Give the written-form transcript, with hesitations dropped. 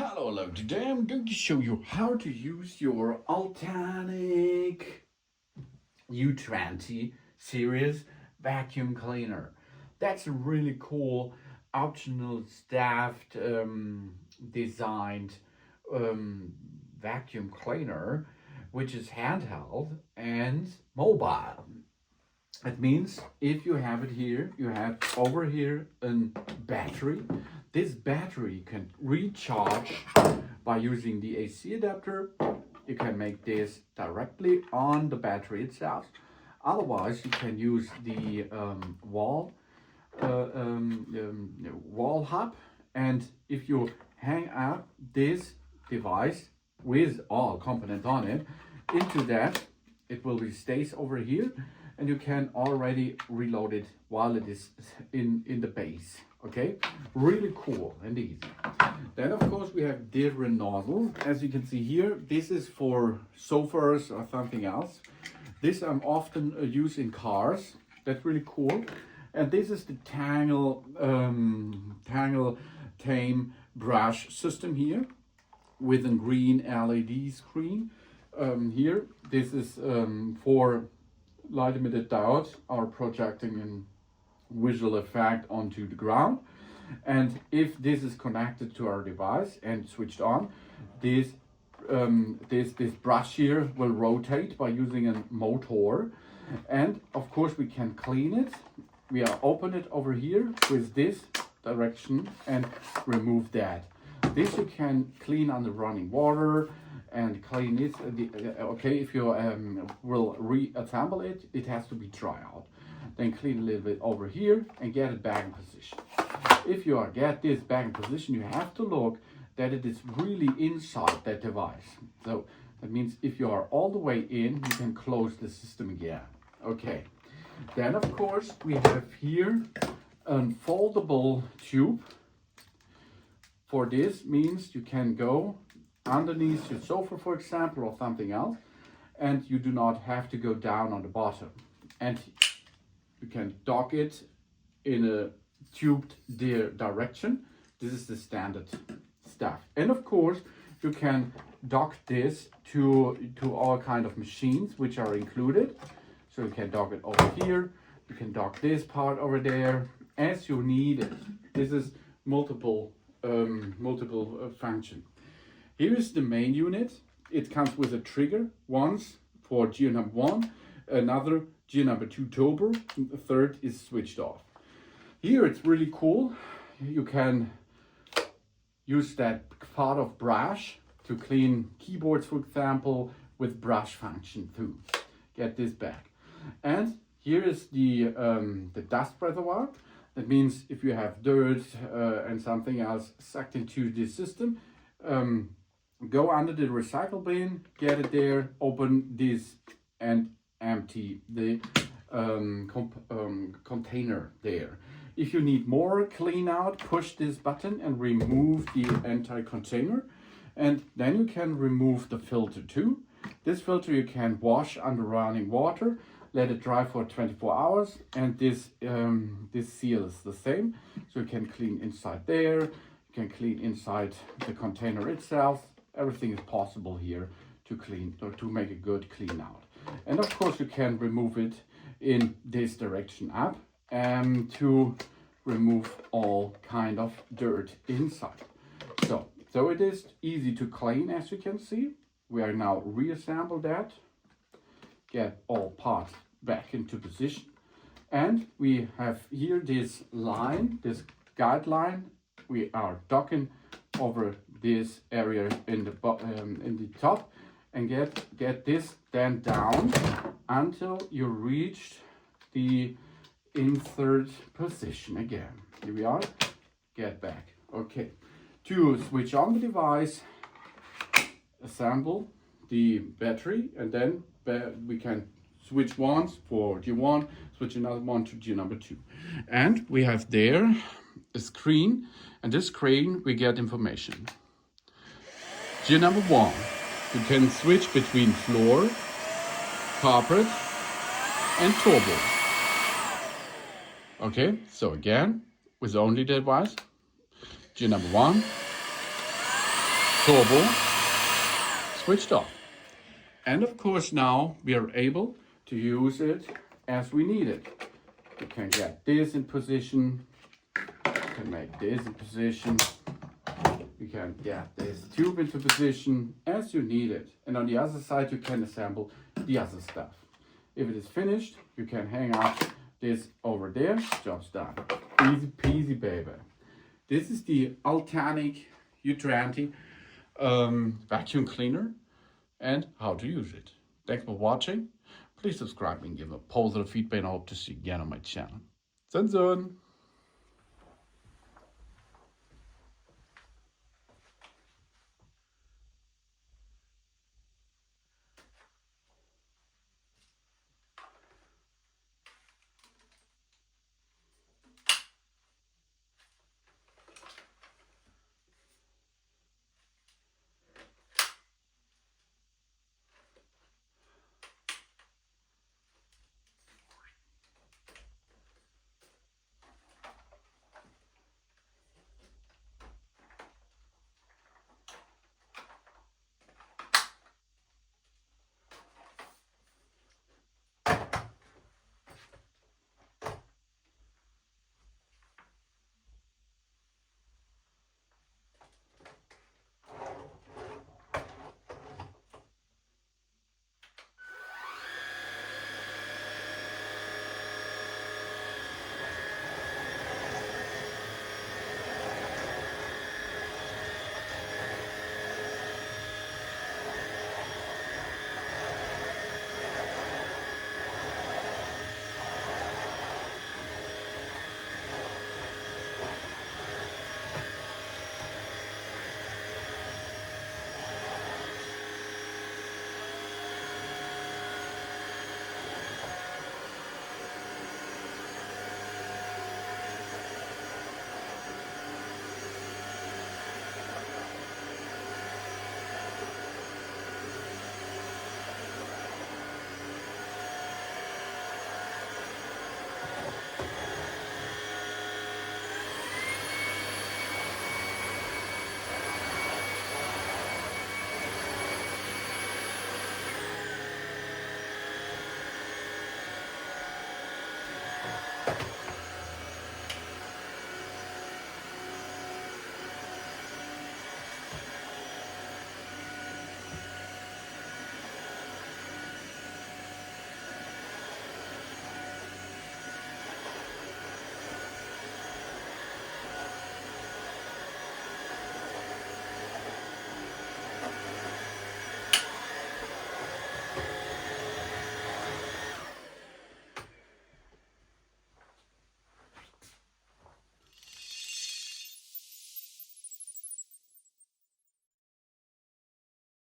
Hello, today I'm going to show you how to use your Ultenic U20 series vacuum cleaner. That's a really cool optional staffed designed vacuum cleaner which is handheld and mobile. It means if you have it here, you have over here a battery. This battery can recharge by using the AC adapter. You can make this directly on the battery itself. Otherwise, you can use the wall hub. And if you hang up this device with all components on it into that, it will be stays over here. And you can already reload it while it is in the base. Okay, really cool and easy. Then of course we have different nozzles. As you can see here, this is for sofas or something else. This I'm often use in cars. That's really cool. And this is the Tangle Tame brush system here with a green LED screen. Here, this is for light emitted diodes are projecting a visual effect onto the ground, and if this is connected to our device and switched on, this brush here will rotate by using a motor, and of course we can clean it. We open it over here with this direction and remove that. This you can clean under running water and clean it. Okay, if you will reassemble it, it has to be dry out. Then clean a little bit over here and get it back in position. If you get this back in position, you have to look that it is really inside that device. So that means if you are all the way in, you can close the system again. Okay. Then of course we have here a foldable tube. For this means you can go underneath your sofa, for example, or something else, and you do not have to go down on the bottom. And you can dock it in a tubed direction. This is the standard stuff. And of course, you can dock this to all kind of machines which are included. So you can dock it over here. You can dock this part over there as you need it. This is multiple function. Here is the main unit. It comes with a trigger, once for gear number 1, another gear number 2 turbo, the third is switched off. Here it's really cool. You can use that part of brush to clean keyboards, for example, with brush function too. Get this back. And here is the dust reservoir. That means if you have dirt and something else sucked into this system, go under the recycle bin, get it there, open this and empty the container there. If you need more clean out, push this button and remove the entire container, and then you can remove the filter too. This filter you can wash under running water, let it dry for 24 hours, and this seal is the same. So you can clean inside there, you can clean inside the container itself. Everything is possible here to clean or to make a good clean out. And of course you can remove it in this direction up and to remove all kind of dirt inside. So it is easy to clean, as you can see. We are now reassemble that, get all parts back into position, and we have here this line, this guideline. We are docking over this area in the top, and get this then down until you reach the insert position again. Here we are, get back. Okay, to switch on the device, assemble the battery, and then we can switch once for G1, switch another one to G number 2. And we have there a screen, and this screen we get information. Gear number 1, you can switch between floor, carpet, and turbo. Okay, so again, with only the device, gear number 1, turbo switched off. And of course now we are able to use it as we need it. You can get this in position, you can make this in position, you can get this tube into position as you need it. And on the other side you can assemble the other stuff. If it is finished, you can hang up this over there, job's done. Easy peasy, baby. This is the Ultenic U20 vacuum cleaner and how to use it. Thanks for watching. Please subscribe and give a positive feedback, and I hope to see you again on my channel. Soon.